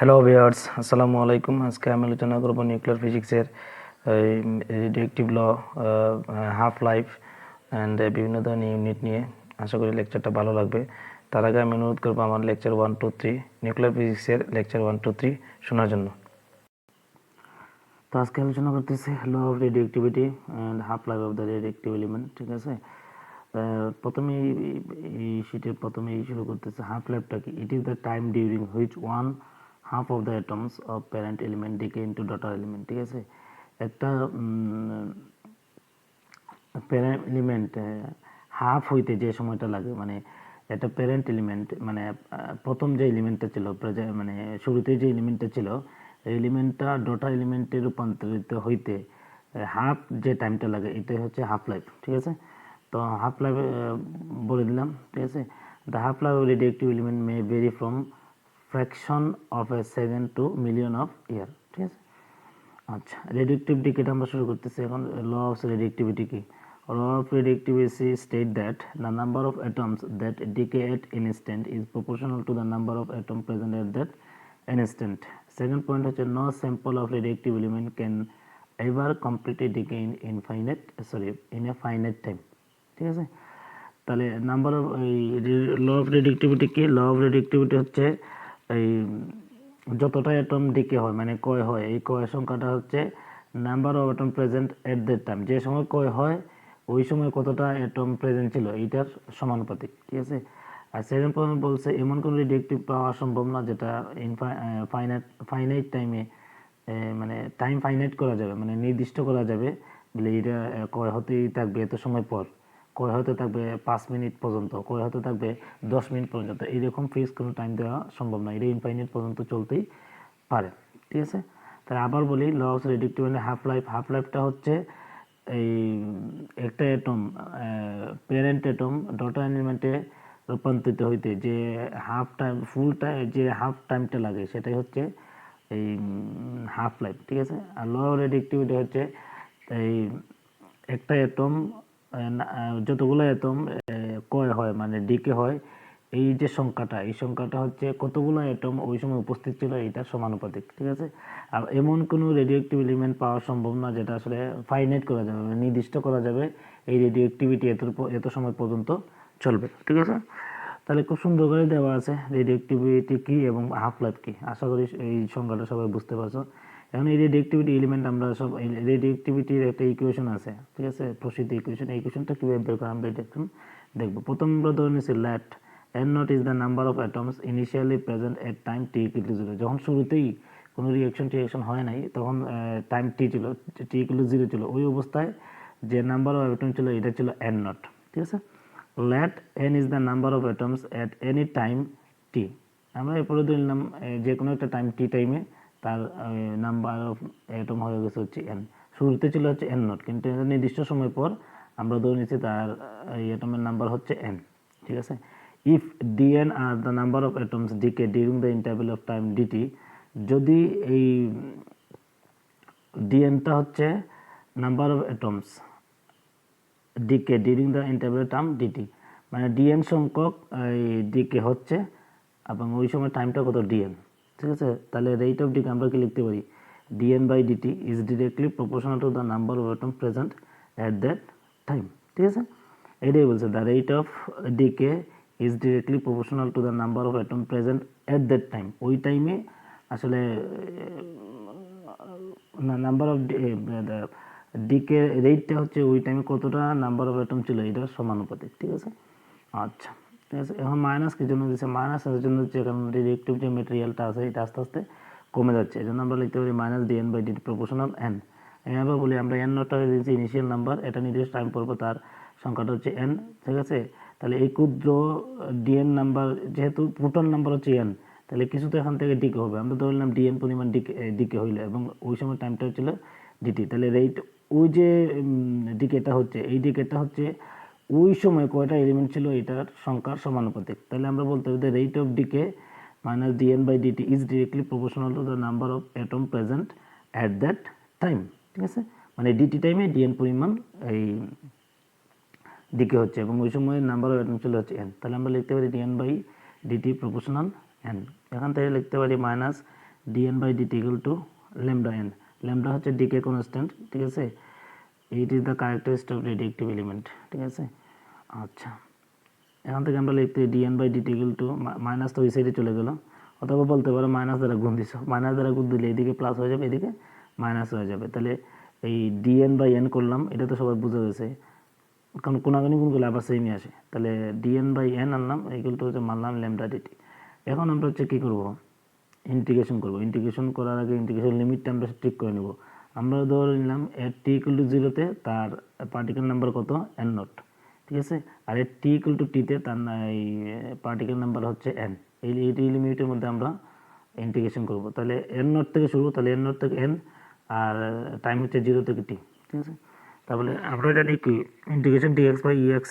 Hello viewers, আসসালামু আলাইকুম। আজকে আমি আলোচনা করব নিউক্লিয়ার ফিজিক্সের radiative law, half life and বিভিন্ন ধরনের ইউনিট নিয়ে। আশা করি লেকচারটা ভালো লাগবে। তার আগে আমি অনুরোধ করবো আমার লেকচার 1, 2, 3 নিউক্লিয়ার ফিজিক্সের লেকচার 1, 2, 3 শোনার জন্য। তো আজকে আলোচনা করতেছি law of radioactivity and half life of the radioactive element. ঠিক আছে, প্রথমে এই শীটের প্রথমেই শুরু করতেছে হাফ লাইফটা কি। It is the time during which one half of the atoms of parent element decay into daughter element. ঠিক আছে, একটা প্যারেন্ট এলিমেন্ট হাফ হইতে যে সময়টা লাগে, মানে একটা প্যারেন্ট এলিমেন্ট মানে প্রথম যে এলিমেন্টটা ছিল, মানে শুরুতে যে এলিমেন্টটা ছিল, এই এলিমেন্টটা ডটার এলিমেন্টে রূপান্তরিত হইতে হাফ যে টাইমটা লাগে, এটাই হচ্ছে হাফ লাইফ। ঠিক আছে, তো হাফ লাইফ বলে দিলাম। ঠিক আছে, the half life of radiative element may vary from fraction of a second to million of year. ঠিক আছে, আচ্ছা, রেডিয়েটিভ ডিকেটা আমরা শুরু করতেছি এখন। ল অফ রেডিয়েটিভিটি কি? Law of radioactivity state that the number of atoms that decay at instant is proportional to the number of atom present at that instant. Second point হচ্ছে no sample of radiative element can ever completely decay in a finite time. ঠিক আছে, তাহলে number of law of radioactivity কি? Law of রেডিয়েটিভিটি হচ্ছে এই যতটা atom decay হয়, মানে কয় হয়, এই কয় সংখ্যাটা হচ্ছে number of atom present at that time. যে সময় কয় হয় ওই সময় কতটা অ্যাটম প্রেজেন্ট ছিল এইটার সমানুপাতিক। ঠিক আছে, আর সেকেন্ড পয়েন্ট বলছে এমন কোনো রেডিয়েটিভ পাওয়া সম্ভব না যেটা ফাইনাইট টাইমে, মানে টাইম ফাইনাইট করা যাবে, মানে নির্দিষ্ট করা যাবে বলে এটা কয় হতেই থাকবে এত সময় পর, কয় হতে থাকবে 5 মিনিট পর্যন্ত, কয় হতে থাকবে 10 মিনিট পর্যন্ত। এইরকম ফিক্স কোনো টাইম দেওয়া সম্ভব না, এটা ইনফাইনাইট পর্যন্ত চলতেই পারে। ঠিক আছে, তাহলে আবার বলি law of radiative and half life. Half লাইফটা হচ্ছে এই একটা অ্যাটম, প্যারেন্ট অ্যাটম ডটার এলিমেন্টে রূপান্তরিত হইতে যে হাফ টাইম, ফুল টাইম, যে হাফ টাইমটা লাগে সেটাই হচ্ছে এই হাফ লাইফ। ঠিক আছে, আর ল অফ রেডিয়েটিভিটি হচ্ছে এই একটা অ্যাটম, যতগুলো অ্যাটম কয় হয় মানে ডিকে হয়, এই যে সংখ্যাটা, এই সংখ্যাটা হচ্ছে কতগুলো অ্যাটম ওই সময় উপস্থিত ছিল এইটার সমানুপাতিক। ঠিক আছে, আর এমন কোনো রেডিওঅ্যাক্টিভ এলিমেন্ট পাওয়া সম্ভব না যেটা আসলে ফাইনাইট করা যাবে, মানে নির্দিষ্ট করা যাবে এই রেডিওঅ্যাক্টিভিটি এত সময় পর্যন্ত চলবে। ঠিক আছে, তাহলে খুব সুন্দর করে দেওয়া আছে রেডিওঅ্যাক্টিভিটি কি এবং হাফ লাইফ কি। আশা করি এই সংখ্যাটা সবাই বুঝতে পারছো। এখন এই রেডিওঅ্যাক্টিভিটি এলিমেন্ট আমরা সব, এই রেডিওঅ্যাক্টিভিটির একটা ইকুয়েশন আছে। ঠিক আছে, প্রসিদ্ধ ইকুয়েশন। এই ইকুয়েশনটা কীভাবে বের করা আমরা এটা এখন দেখবো। প্রথম আমরা ধরে নিচ্ছি ল্যাট n naught is the number of atoms initially present at time t equal to 0। যখন শুরুতেই কোনো রিয়াকশন হয় নাই তখন টাইম t ছিল, t equal to 0 ছিল, ওই অবস্থায় যে নাম্বার অফ অ্যাটম ছিল এটা ছিল n naught। ঠিক আছে, let n is the number of atoms at any time t। আমরা এরপরে ধরে নিলাম যে কোনো একটা টাইম t টাইমে তার নাম্বার অফ অ্যাটম হয়ে গেছে হচ্ছে n। শুরুতে ছিল হচ্ছে n naught, কিন্তু নির্দিষ্ট সময় পর আমরা ধরে নিচ্ছি তার এই অ্যাটমের নাম্বার হচ্ছে n। ঠিক আছে, if dn are the number of atoms decay during the interval of time dt, যদি এই dn টা হচ্ছে number of atoms decay during the interval term DT, মানে ডিএন সংখ্যক ডিকে হচ্ছে এবং ওই সময় টাইমটা কত ডিএন। ঠিক আছে, তাহলে রেট অফ ডিকে আমরা কি লিখতে পারি? DNA by DT is directly proportional to the number of atom present at that time. ঠিক আছে, এটাই বলছে the rate of decay is directly proportional to the number of atom present at that time. ওই টাইমে আসলে number of decay রেটটা হচ্ছে ওই টাইমে কতটা নাম্বার অফ অ্যাটম ছিল এটার সমানুপাতিক। ঠিক আছে, আচ্ছা ঠিক আছে। এখন মাইনাস কি জন্য দিচ্ছে? মাইনাসের জন্য হচ্ছে কারণ রিয়েক্টিভ যে মেটেরিয়ালটা আছে এটা আস্তে আস্তে কমে যাচ্ছে, এই জন্য আমরা লিখতে পারি minus DNA by DT proportional N. এবার বলি আমরা এন নটটা দিচ্ছি ইনিশিয়াল নাম্বার, এটা নির্দিষ্ট টাইম পর তার সংখ্যাটা হচ্ছে এন। ঠিক আছে, তাহলে এই ক্ষুদ্র ডিএন নাম্বার, যেহেতু প্রোটন নাম্বার হচ্ছে এন, তাহলে কিছু তো এখান থেকে ডিকে হবে। আমরা ধরে নিলাম ডিএন পরিমাণ ডিকে হইলো এবং ওই সময় টাইমটা হচ্ছিল ডিটি। তাহলে রেট ওই যে ডিকেটা হচ্ছে, এই ডিকেটা হচ্ছে ওই সময় কয়টা এলিমেন্ট ছিল এটার সংখ্যার সমানুপাতিক। তাহলে আমরা বলতে পারি the rate of decay minus DNA by DT is directly proportional to the number of atom present at that time. ঠিক আছে, মানে ডিটি টাইমে ডিএন পরিমাণ এই ডিকে হচ্ছে এবং ওই সময় নাম্বার অফ অ্যাটম ছিল হচ্ছে এন। তাহলে আমরা লিখতে পারি DNA by DT proportional N. এখান থেকে লিখতে পারি minus dn by dt equal to lambda n। Lambda হচ্ছে ডিকে কনস্ট্যান্ট, ঠিক আছে। It is the characteristic of radiative element, ঠিক আছে। আচ্ছা, এখান থেকে আমরা লিখতে dn by dt equal to minus তো ওই সাইডে চলে গেল, অথবা বলতে পারো মাইনাস দ্বারা গুণ দিছো, মাইনাস দ্বারা গুণ দিলে এদিকে প্লাস হয়ে যাবে, এদিকে মাইনাস হয়ে যাবে। তাহলে এই dn বাই n করলাম, এটা তো সবাই বুঝে গেছে, কারণ কোনাগুনি গুণ করলে আবার সেমই আসে। তাহলে dn বাই n আনলাম ইকুয়াল টু হচ্ছে মানলাম ল্যামডা dt। এখন আমরা হচ্ছে কী করবো, ইন্টিগ্রেশন করব। ইন্টিগ্রেশন করার আগে ইন্টিগ্রেশন লিমিটটা আমরা ঠিক করে নেব। আমরা ধরে নিলাম এর টি ইকুয়াল টু জিরোতে তার পার্টিকেল নাম্বার কত, এন নট, ঠিক আছে। আর এর টি ইকুয়াল টু টিতে তার এই পার্টিকেল নাম্বার হচ্ছে এন। এই লিমিটের মধ্যে আমরা ইন্টিগ্রেশন করব। তাহলে এন নট থেকে শুরু, তাহলে এন নট থেকে এন, আর টাইম হচ্ছে জিরো থেকে টি, ঠিক আছে। তাহলে আমরা জানি কি integration D X by E X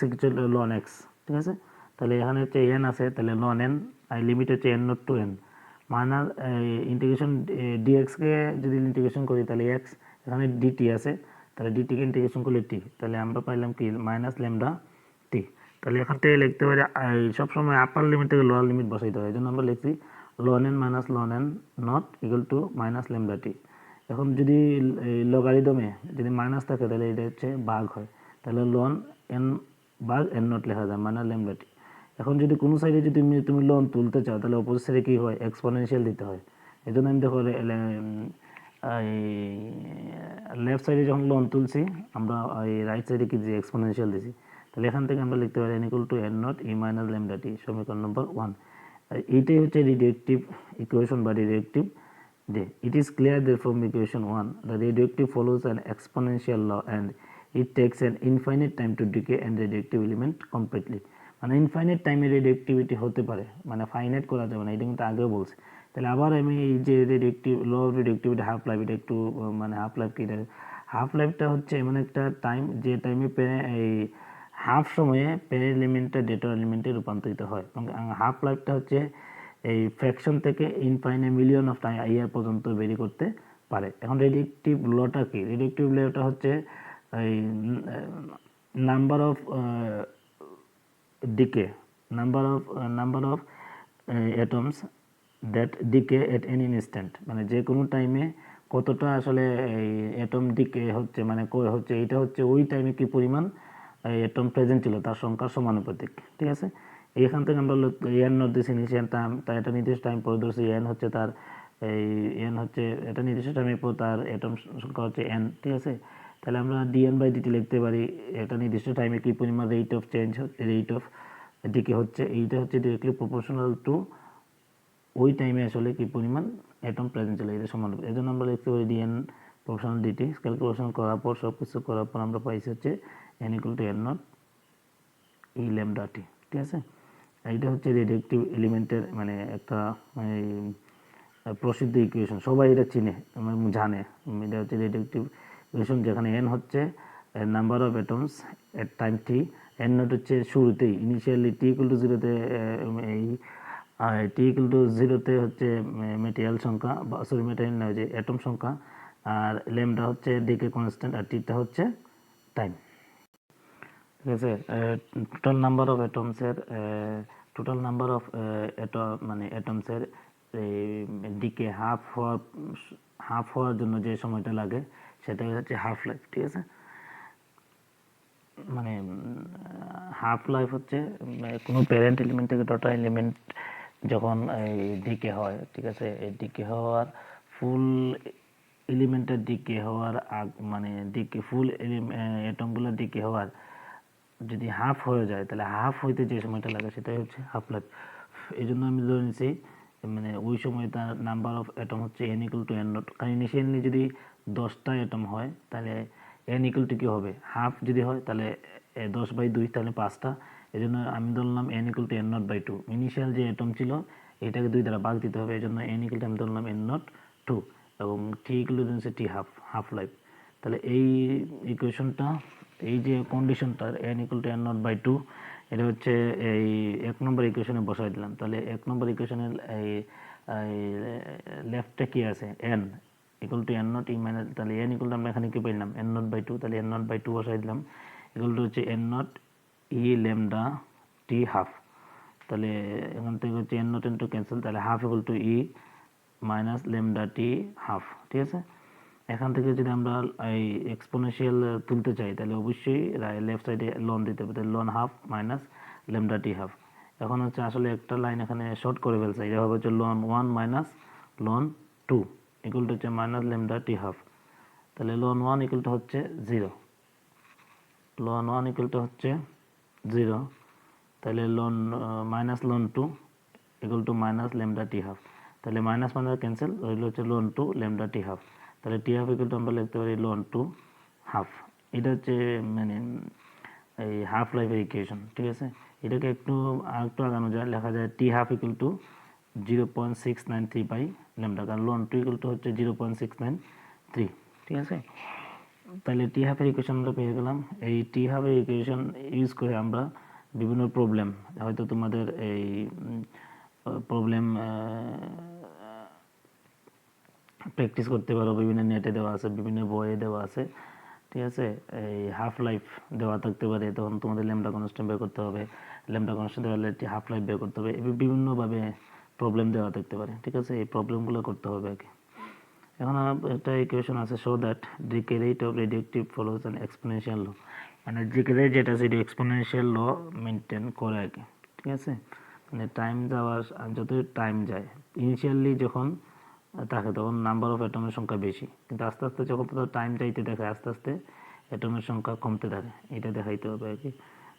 ln X, ঠিক আছে। তাহলে এখানে হচ্ছে এন আছে, তাহলে লন এন, আর লিমিট হচ্ছে N naught to N. Minus integration ডিএক্সকে যদি ইন্টিগ্রেশন করি তাহলে এক্স, এখানে ডিটি আছে, তাহলে ডিটিকে ইন্টিগ্রেশন করলে টি, তাহলে আমরা পাইলাম কি মাইনাস ল্যামডা টি। তাহলে এখান থেকে লিখতে পারি সবসময় আপার লিমিট থেকে লোয়ার লিমিট বসাইতে হয়, এই জন্য আমরা লিখছি ln N minus ln N naught equal to minus lambda T. এখন যদি লগারিদমে যদি মাইনাস থাকে তাহলে এটা হচ্ছে ভাগ হয়, তাহলে লন এন ভাগ এন নট লেখা যায় মাইনাস ল্যামডা টি। এখন যদি কোনো সাইডে যদি তুমি লোন তুলতে চাও তাহলে অপোজিট সাইডে কী হয়, এক্সপোনেনশিয়াল দিতে হয়। এই জন্য আমি দেখো লেফট সাইডে যখন লোন তুলছি আমরা এই রাইট সাইডে কি দিয়েছি, এক্সপোনেনশিয়াল দিয়েছি। তাহলে এখান থেকে আমরা লিখতে পারি N equal to N naught E minus lambda T, সমীকরণ নম্বর 1। এইটাই হচ্ছে রেডিয়েটিভ ইকুয়েশন বা রেডিয়েটিভ যে it is clear that from equation 1 the radioactive follows an exponential law and it takes an infinite time to decay and radioactive element completely। মানে infinite টাইমে রেডিয়েক্টিভিটি হতে পারে, মানে ফাইনাইট করা যাবে না, এটা কিন্তু আগেও বলছে। তাহলে আবার আমি এই যে রেডিয়েক্টিভ ল অফ রেডিয়েক্টিভিটি হাফ লাইফ, এটা একটু মানে হাফ লাইফ কি, হাফ লাইফটা হচ্ছে এমন একটা টাইম যে টাইমে এই হাফ সময়ে প্যারেন্ট এলিমেন্টটা ডেটা এলিমেন্টে রূপান্তরিত হয়। হাফ লাইফটা হচ্ছে এই ফ্র্যাকশন থেকে ইনফাইনাইট মিলিয়ন অফ ইয়ার পর্যন্ত বেরি করতে পারে। এখন রেডিয়েক্টিভ লটা কি, রেডিয়েক্টিভ লটা হচ্ছে এই number of decay, number of atoms that decay at any instant, মানে যে কোনো টাইমে কতটা আসলে এই অ্যাটম ডিকে হচ্ছে, মানে হচ্ছে এটা হচ্ছে ওই টাইমে কি পরিমাণ অ্যাটম প্রেজেন্ট ছিল তার সংখ্যার সমানুপাতিক, ঠিক আছে। এইখান থেকে আমরা এন নট দিয়েছি ইনিশিয়াল টাইম, তার একটা নির্দিষ্ট টাইম পরে ধরছি এন হচ্ছে তার এই এন হচ্ছে একটা নির্দিষ্ট টাইমের পর তার অ্যাটম সংখ্যা হচ্ছে এন, ঠিক আছে। তাহলে আমরা ডিএন বাই ডিটি লিখতে পারি একটা নির্দিষ্ট টাইমে কী পরিমাণ rate of change, rate of decay হচ্ছে, এইটা হচ্ছে ডিরেক্টলি প্রপোর্শনাল টু ওই টাইমে আসলে কী পরিমাণ অ্যাটম প্রেজেন্ট ছিল, এটা সমান। এই জন্য আমরা লিখতে পারি ডিএন প্রপোর্শনাল ডিটি। ক্যালকুলেশন করার পর সব কিছু করার পর আমরা পাইছি হচ্ছে N equal to N naught E lambda T, ঠিক আছে। এইটা হচ্ছে রেডিয়েক্টিভ এলিমেন্টের মানে একটা প্রসিদ্ধ ইকুয়েশন, সবাই এটা চিনে জানে। এটা হচ্ছে রেডিয়েক্টিভ ইকুয়েশন, যেখানে এন হচ্ছে number of atoms at time T, N not হচ্ছে শুরুতেই ইনিশিয়ালি টি ইকুয়াল টু জিরোতে এই টি ইকুয়াল টু জিরোতে হচ্ছে মেটেরিয়াল সংখ্যা বা সরি মেটেরিয়াল না, যে অ্যাটম সংখ্যা, আর ল্যামডা হচ্ছে ডিকে কনস্ট্যান্ট, আর টিটা হচ্ছে টাইম, ঠিক আছে। টোটাল নাম্বার অফ অ্যাটমসের টোটাল নাম্বার অফ মানে অ্যাটমসের ডিকে হাফ হওয়ার জন্য যে সময়টা লাগে সেটাই হচ্ছে হাফ লাইফ, ঠিক আছে। মানে হাফ লাইফ হচ্ছে কোনো প্যারেন্ট এলিমেন্ট থেকে টোটাল এলিমেন্ট যখন এই ডিকে হয়, ঠিক আছে, এই ডিকে হওয়ার ফুল এলিমেন্টের ডিকে হওয়ার মানে ডিকে ফুল অ্যাটমগুলো ডিকে হওয়ার যদি হাফ হয়ে যায় তাহলে হাফ হইতে যে সময়টা লাগে সেটাই হচ্ছে হাফ লাইফ। এই জন্য আমি ধরে নিচ্ছি মানে ওই সময় তার নাম্বার অফ অ্যাটম হচ্ছে N equal to N not. কারণ ইনিশিয়ালি যদি 10টা অ্যাটম হয় তাহলে এন ইকুয়াল টু কী হবে, হাফ যদি হয় তাহলে 10/2, তাহলে 5টা। এই জন্য আমি ধরলাম N equal to N not by 2। Initial যে অ্যাটম ছিল এটাকে 2 দ্বারা ভাগ দিতে হবে, এই জন্য এন ইকুয়াল টু আমি ধরলাম এন নট 2 এবং টি ইকুয়াল টু হচ্ছে টি হাফ লাইফ। তাহলে এই ইকুয়েশনটা, এই যে কন্ডিশনটার N equal to N not by 2, এটা হচ্ছে এই 1 নম্বর ইকুয়েশনে বসাই দিলাম। তাহলে 1 নম্বর ইকুয়েশনের এই লেফটে কী আছে, N equal to N naught E minus, তাহলে এন ইকুয়াল টু আমরা এখানে কী পাইলাম এন নট বাই 2, তাহলে এন নট বাই 2 বসাই দিলাম ইকুয়াল টু হচ্ছে N naught E lambda T half. তাহলে এখান থেকে হচ্ছে এন নট ইন্টু ক্যান্সেল, তাহলে হাফ ইকুয়াল টু ই মাইনাস ল্যামডা টি হাফ। ঠিক আছে, এখান থেকে যদি আমরা এই এক্সপোনেনশিয়াল তুলতে চাই তাহলে অবশ্যই লেফট সাইডে লন দিতে হবে, তাহলে loan half minus lambda T half. এখন হচ্ছে আসলে একটা লাইন এখানে শর্ট করে ফেলছে, এটা হবে হচ্ছে ln 1 minus ln 2 equal to হচ্ছে মাইনাস ল্যামডা টি হাফ। তাহলে লন 1 ইকুয়াল টু হচ্ছে 0, লন 1 ইকুয়াল টু হচ্ছে 0, তাহলে ln minus ln 2 equal to minus lambda T half. তাহলে মাইনাস মাইনাস ক্যান্সেল, রইল হচ্ছে লন 2 ল্যামডা টি হাফ। তাহলে টি half equal to আমরা লিখতে পারি লন 2 হাফ। এটা হচ্ছে মানে এই হাফ লাইফের ইকুয়েশন। ঠিক আছে, এটাকে একটু আরেকটু আগানো যায়, লেখা যায় T half equal to 0.693 by lambda, কারণ লন 2 ইকুয়াল টু হচ্ছে 0.693। ঠিক আছে, তাহলে টি হাফের ইকুয়েশন আমরা পেয়ে গেলাম। এই টি হাফের ইকুয়েশন ইউজ করে আমরা বিভিন্ন প্রবলেম, হয়তো তোমাদের এই প্রবলেম প্র্যাকটিস করতে পারো, বিভিন্ন নেটে দেওয়া আছে, বিভিন্ন বইয়ে দেওয়া আছে। ঠিক আছে, এই হাফ লাইফ দেওয়া থাকতে পারে, তখন তোমাদের ল্যামডা কনস্ট্যান্ট বের করতে হবে, ল্যামডা কনস্ট্যান্ট দেওয়া হলে হাফ লাইফ বের করতে হবে, বিভিন্নভাবে প্রবলেম দেওয়া থাকতে পারে। ঠিক আছে, এই প্রবলেমগুলো করতে হবে আর কি। এখন একটা ইকুয়েশন আছে, show that decay rate of radioactive follows an exponential law, মানে ডিকে রেট যেটা সেটা এক্সপোনেনশিয়াল ল মেনটেন করে আর কি। ঠিক আছে, মানে টাইম যাওয়ার যত টাইম যায়, ইনিশিয়ালি যখন থাকে তখন নাম্বার অফ অ্যাটমের সংখ্যা বেশি, কিন্তু আস্তে আস্তে যখন টাইম যাইতে থাকে আস্তে আস্তে অ্যাটমের সংখ্যা কমতে থাকে, এটা দেখাইতে হবে আর কি।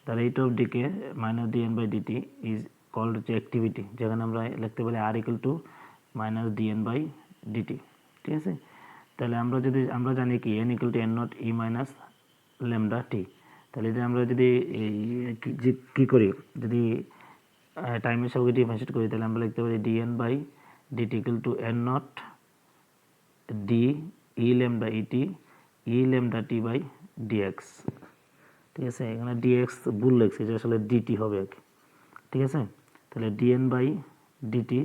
The rate of decay minus DNA by DT is called হচ্ছে অ্যাক্টিভিটি, যেখানে আমরা লিখতে পারি R equal to minus DNA by D T. ঠিক আছে, তাহলে আমরা জানি কি N equal to N naught E minus lambda T. তাহলে যে আমরা যদি কী করি, যদি টাইমের সঙ্গে ডিফারেন্সিয়েট করি, তাহলে আমরা লিখতে পারি DNA by DT equal to N not D E lambda ET E lambda T by DX. ঠিক আছে, এখানে ডিএক্স ভুল লিখছে, এটা আসলে ডিটি হবে আর কি। ঠিক আছে, তাহলে D N by D T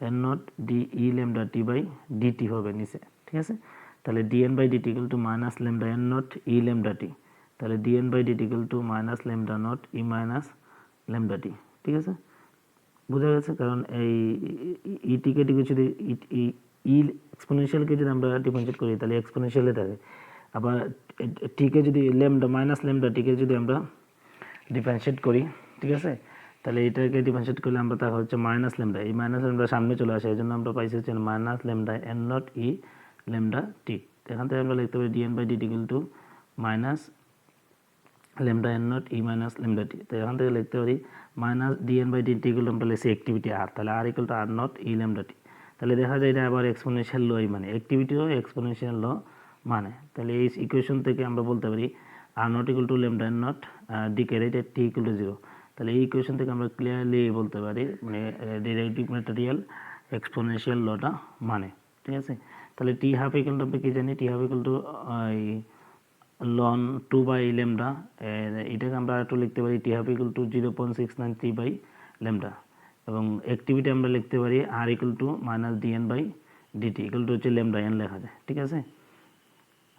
N not D E lambda T by D T হবে নিচে। ঠিক আছে, তাহলে D N by DT equal to minus lambda N naught E lambda T, তাহলে D N by DT equal to minus lambda naught E minus lambda T. ঠিক আছে, বোঝা গেছে, কারণ এই ইটিকে টিকে যদি ই এক্সপোনেনশিয়ালকে যদি আমরা ডিফারেন্সিয়েট করি তাহলে এক্সপোনেনশিয়ালে থাকে, আবার টিকে যদি ল্যামডা মাইনাস ল্যামডা টিকে যদি আমরা ডিফারেন্সিয়েট করি, ঠিক আছে, তাহলে এটাকে ডিফারেন্সিয়েট করলে আমরা দেখা হচ্ছে মাইনাস ল্যামডা, এই মাইনাস ল্যামডা সামনে চলে আসে, এই জন্য আমরা পাইছি হচ্ছে minus lambda N naught E lambda T. এখান থেকে আমরা লিখতে পারি DNA by DT equal to minus lambda N naught E minus lambda T. তো এখান থেকে লিখতে পারি minus DNA by DT equal to আমরা লিখছি অ্যাক্টিভিটি আর, তাহলে R equal to R naught E lambda T. তাহলে দেখা যায় এটা আবার এক্সপোনেনশিয়াল লই মানে অ্যাক্টিভিটিও এক্সপোনেনশিয়াল ল মানে, তাহলে এই ইকুয়েশন থেকে আমরা বলতে পারি R not equal to lambda N not decay rate at T equal to 0। তাহলে এই ইকুয়েশন থেকে আমরা ক্লিয়ারলি বলতে পারি মানে ডিরাইভেটিভ ম্যাটেরিয়াল এক্সপোনেনশিয়াল লটা মানে। ঠিক আছে, তাহলে টি হাফ ইকুয়াল টু আমরা কি জানি, T half equal to ln 2 by lambda, এটাকে আমরা একটু লিখতে পারি T half equal to 0.693 by lambda, এবং অ্যাক্টিভিটি আমরা লিখতে পারি R equal to minus DNA by DT equal to হচ্ছে ল্যামডা এন লেখা যায়। ঠিক আছে,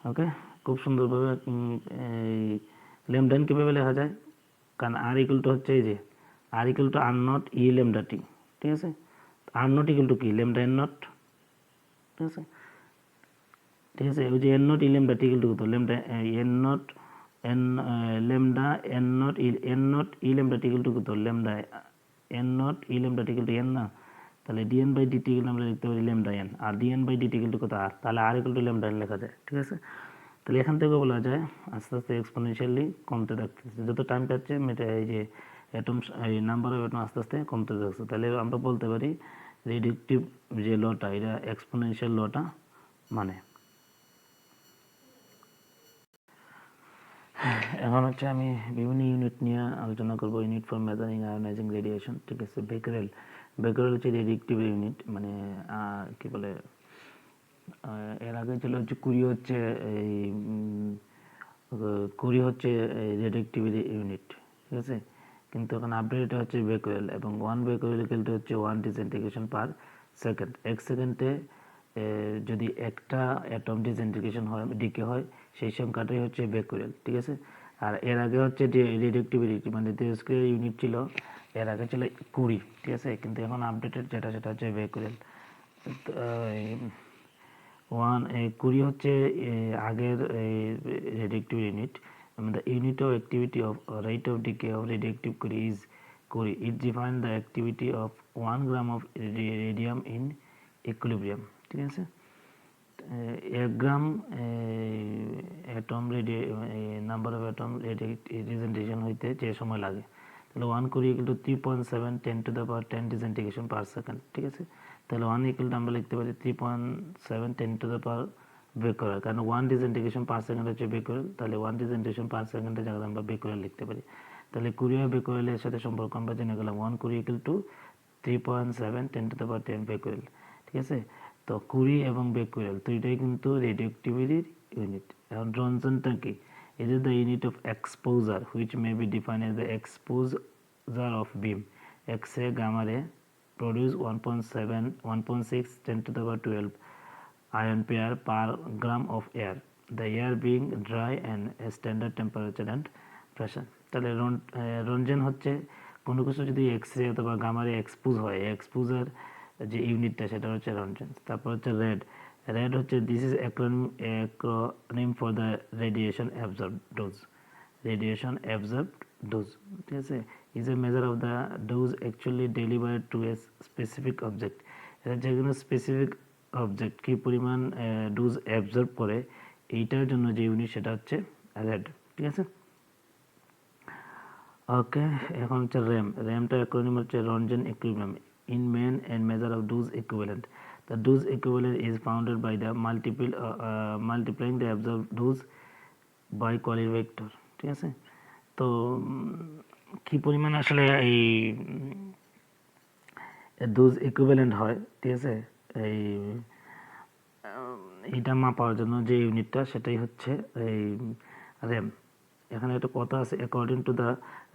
ওকে, খুব সুন্দরভাবে এই ল্যামডা এন কীভাবে লেখা যায়, কারণ আর ইকুয়াল টু হচ্ছে এই যে R equal to R naught E lambda T. ঠিক আছে, আর নট ইকুয়াল টু কি ল্যামডা এন নট। ঠিক আছে, ঠিক আছে, ওই যে N naught E lambda T equal to কত lambda N naught N lambda N naught E lambda T equal to কত lambda N naught E lambda T equal to N না, তাহলে ডিএন বাই ডিটি ইকুয়াল আমরা লিখতে পারি lambda N, R DNA by DT equal to কত R, তাহলে R equal to lambda N লেখা যায়। ঠিক আছে, তাহলে এখান থেকে বলা যায় আস্তে আস্তে এক্সপোনেনশিয়ালি কমতে থাকতেছে, যত টাইম পাচ্ছে এই যে অ্যাটম এই নাম্বার অফ অ্যাটম আস্তে আস্তে কমতে থাকছে, তাহলে আমরা বলতে পারি রেডিয়েক্টিভ যে লটা এটা এক্সপোনেনশিয়াল লটা মানে। এখন হচ্ছে আমি বিভিন্ন ইউনিট নিয়ে আলোচনা করব, unit for measuring ionising radiation. ঠিক আছে, বেকারেল হচ্ছে রেডিয়েক্টিভ ইউনিট মানে কি বলে, এর আগে ছিল হচ্ছে কুড়ি হচ্ছে রেডিয়েক্টিভ ইউনিট। ঠিক আছে, কিন্তু এখন আপডেট হচ্ছে বেকারেল, এবং 1 বেকারেল ইকুয়াল টু হচ্ছে 1 ডিসইন্টিগ্রেশন পার সেকেন্ড। এক সেকেন্ডে যদি একটা অ্যাটম ডিসইন্টিগ্রেশন হয় ডিকে হয় সেই সংখ্যাটাই হচ্ছে বেকারেল। ঠিক আছে, আর এর আগে হচ্ছে রেডিয়েক্টিভিটি মানে তেজস্ক্রিয় ইউনিট ছিল, এর আগে ছিল 20। ঠিক আছে, কিন্তু এখন আপডেটেড যেটা সেটা হচ্ছে বেকারেল। কুড়ি হচ্ছে আগের রেডিয়েক্টিভ unit, the unit of activity of rate of decay of radioactive curie is curie. It defines the activity of 1 gram of radium in equilibrium. ঠিক আছে, 1 gram atom number of atom representation হইতে যে সময় লাগে, তাহলে 1 curie equal to 3.7 10 to the power 10 disintegration per second. ঠিক আছে, তাহলে 1 ইকুয়াল টু আমরা লিখতে পারি 3.7 10 টু দ্য পাওয়ার বেকুরেল, কারণ 1 ডিসইন্টিগ্রেশন পার সেকেন্ড হচ্ছে বেকুরেল, তাহলে 1 ডিসইন্টিগ্রেশন পার সেকেন্ডের জায়গায় আমরা বেকুরেল লিখতে পারি। তাহলে কুড়ি আর বেকুরেলের সাথে সম্পর্ক আমরা জেনে গেলাম, 1 curie equal to 3.7 10 to the power 10 বেকুরেল। ঠিক আছে, তো কুড়ি এবং বেকুরেল দুইটাই কিন্তু রেডিওঅ্যাক্টিভিটির ইউনিট। এখন রঞ্জনটা কি? It is the unit of exposure which may be defined as the exposure of beam X-ray, gamma ray produce 1.7 1.6 10 to the power 12 ion pair per gram of air, the air being dry and a standard temperature and pressure. তাহলে রঞ্জন হচ্ছে কোনো কিছু যদি x-ray অথবা gamma রে expose হয়, exposure যে ইউনিটটা সেটা হচ্ছে রঞ্জন। তারপর হচ্ছে রেড হচ্ছে this is acronym for the radiation absorbed dose, radiation absorbed dose. ঠিক আছে, is a measure of the dose actually delivered two a specific object. এটা যে কোনো স্পেসিফিক অবজেক্ট কী পরিমাণ ডোজ অ্যাবজর্ব করে এইটার জন্য যে ইউনিট সেটা হচ্ছে রেড। ঠিক আছে, ওকে। এখন হচ্ছে র্যামটা অ্যাক্রোনিম হচ্ছে Ranjan equivalent in main and measure of dose equivalent. The dose equivalent is founded by the multiplying the observed dose by quality vector. ঠিক আছে, তো কি পরিমাণ আসলে এই ডোজ ইকুইভ্যালেন্ট হয়, ঠিক আছে, এইটা মাপার জন্য যে ইউনিটটা সেটাই হচ্ছে এই র্যাম। এখানে একটা কথা আছে, according to the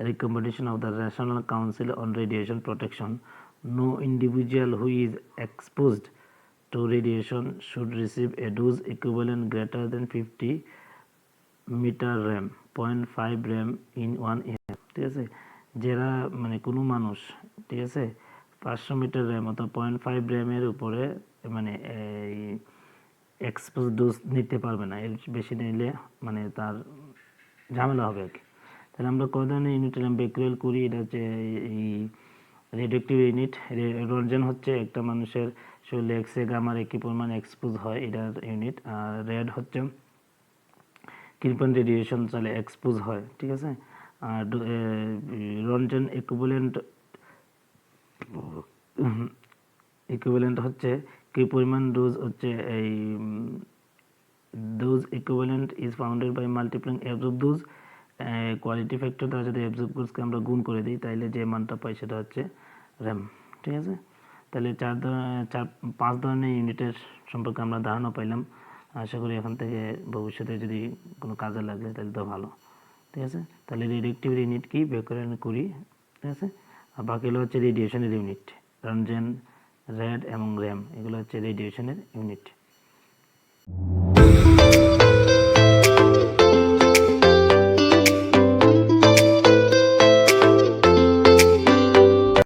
recommendation of the national council on radiation protection, no individual who is exposed to radiation should receive a dose equivalent greater than 50 meter RAM 0.5 RAM in 1 year. ঠিক আছে, যারা মানে কোনো মানুষ, ঠিক আছে, 500 মিটার র্যাম অথবা 0.5 র্যামের উপরে মানে এই এক্সপোজ ডোজ নিতে পারবে না, এর বেশি নিলে মানে তার ঝামেলা হবে আর কি। তাহলে আমরা কয় ধরনের ইউনিট নিলাম? বেকুরেল, কুড়ি, এটা হচ্ছে এই রেডিওঅ্যাক্টিভ ইউনিট। রঞ্জন হচ্ছে একটা মানুষের শরীরে এক্সরে গামার একই পরিমাণ এক্সপোজ হয়, এটার ইউনিট। আর রেড হচ্ছে কিরপন রেডিয়েশন চলে এক্সপোজ হয়। ঠিক আছে, আর রঞ্জন ইকুইভ্যালেন্ট হচ্ছে কি পরিমাণ ডোজ হচ্ছে এই dose equivalent is founded by multiplying absorb dose, quality factor দ্বারা যদি অ্যাবজর্ব ডোজকে আমরা গুণ করে দিই তাহলে যে মানটা পাই সেটা হচ্ছে র্যাম। ঠিক আছে, তাহলে 5 ধরনের ইউনিটের সম্পর্কে আমরা ধারণা পাইলাম। আশা করি এখান থেকে ভবিষ্যতে যদি কোনো কাজে লাগে তাহলে তো ভালো। ঠিক আছে, তাহলে রেডিওঅ্যাক্টিভ ইউনিট কি? বেকুরেল, কুড়ি। ঠিক আছে, আর বাকিগুলো হচ্ছে রেডিয়েশনের ইউনিট, রঞ্জন, রেড এবং র্যাম, এগুলো হচ্ছে রেডিয়েশনের ইউনিট।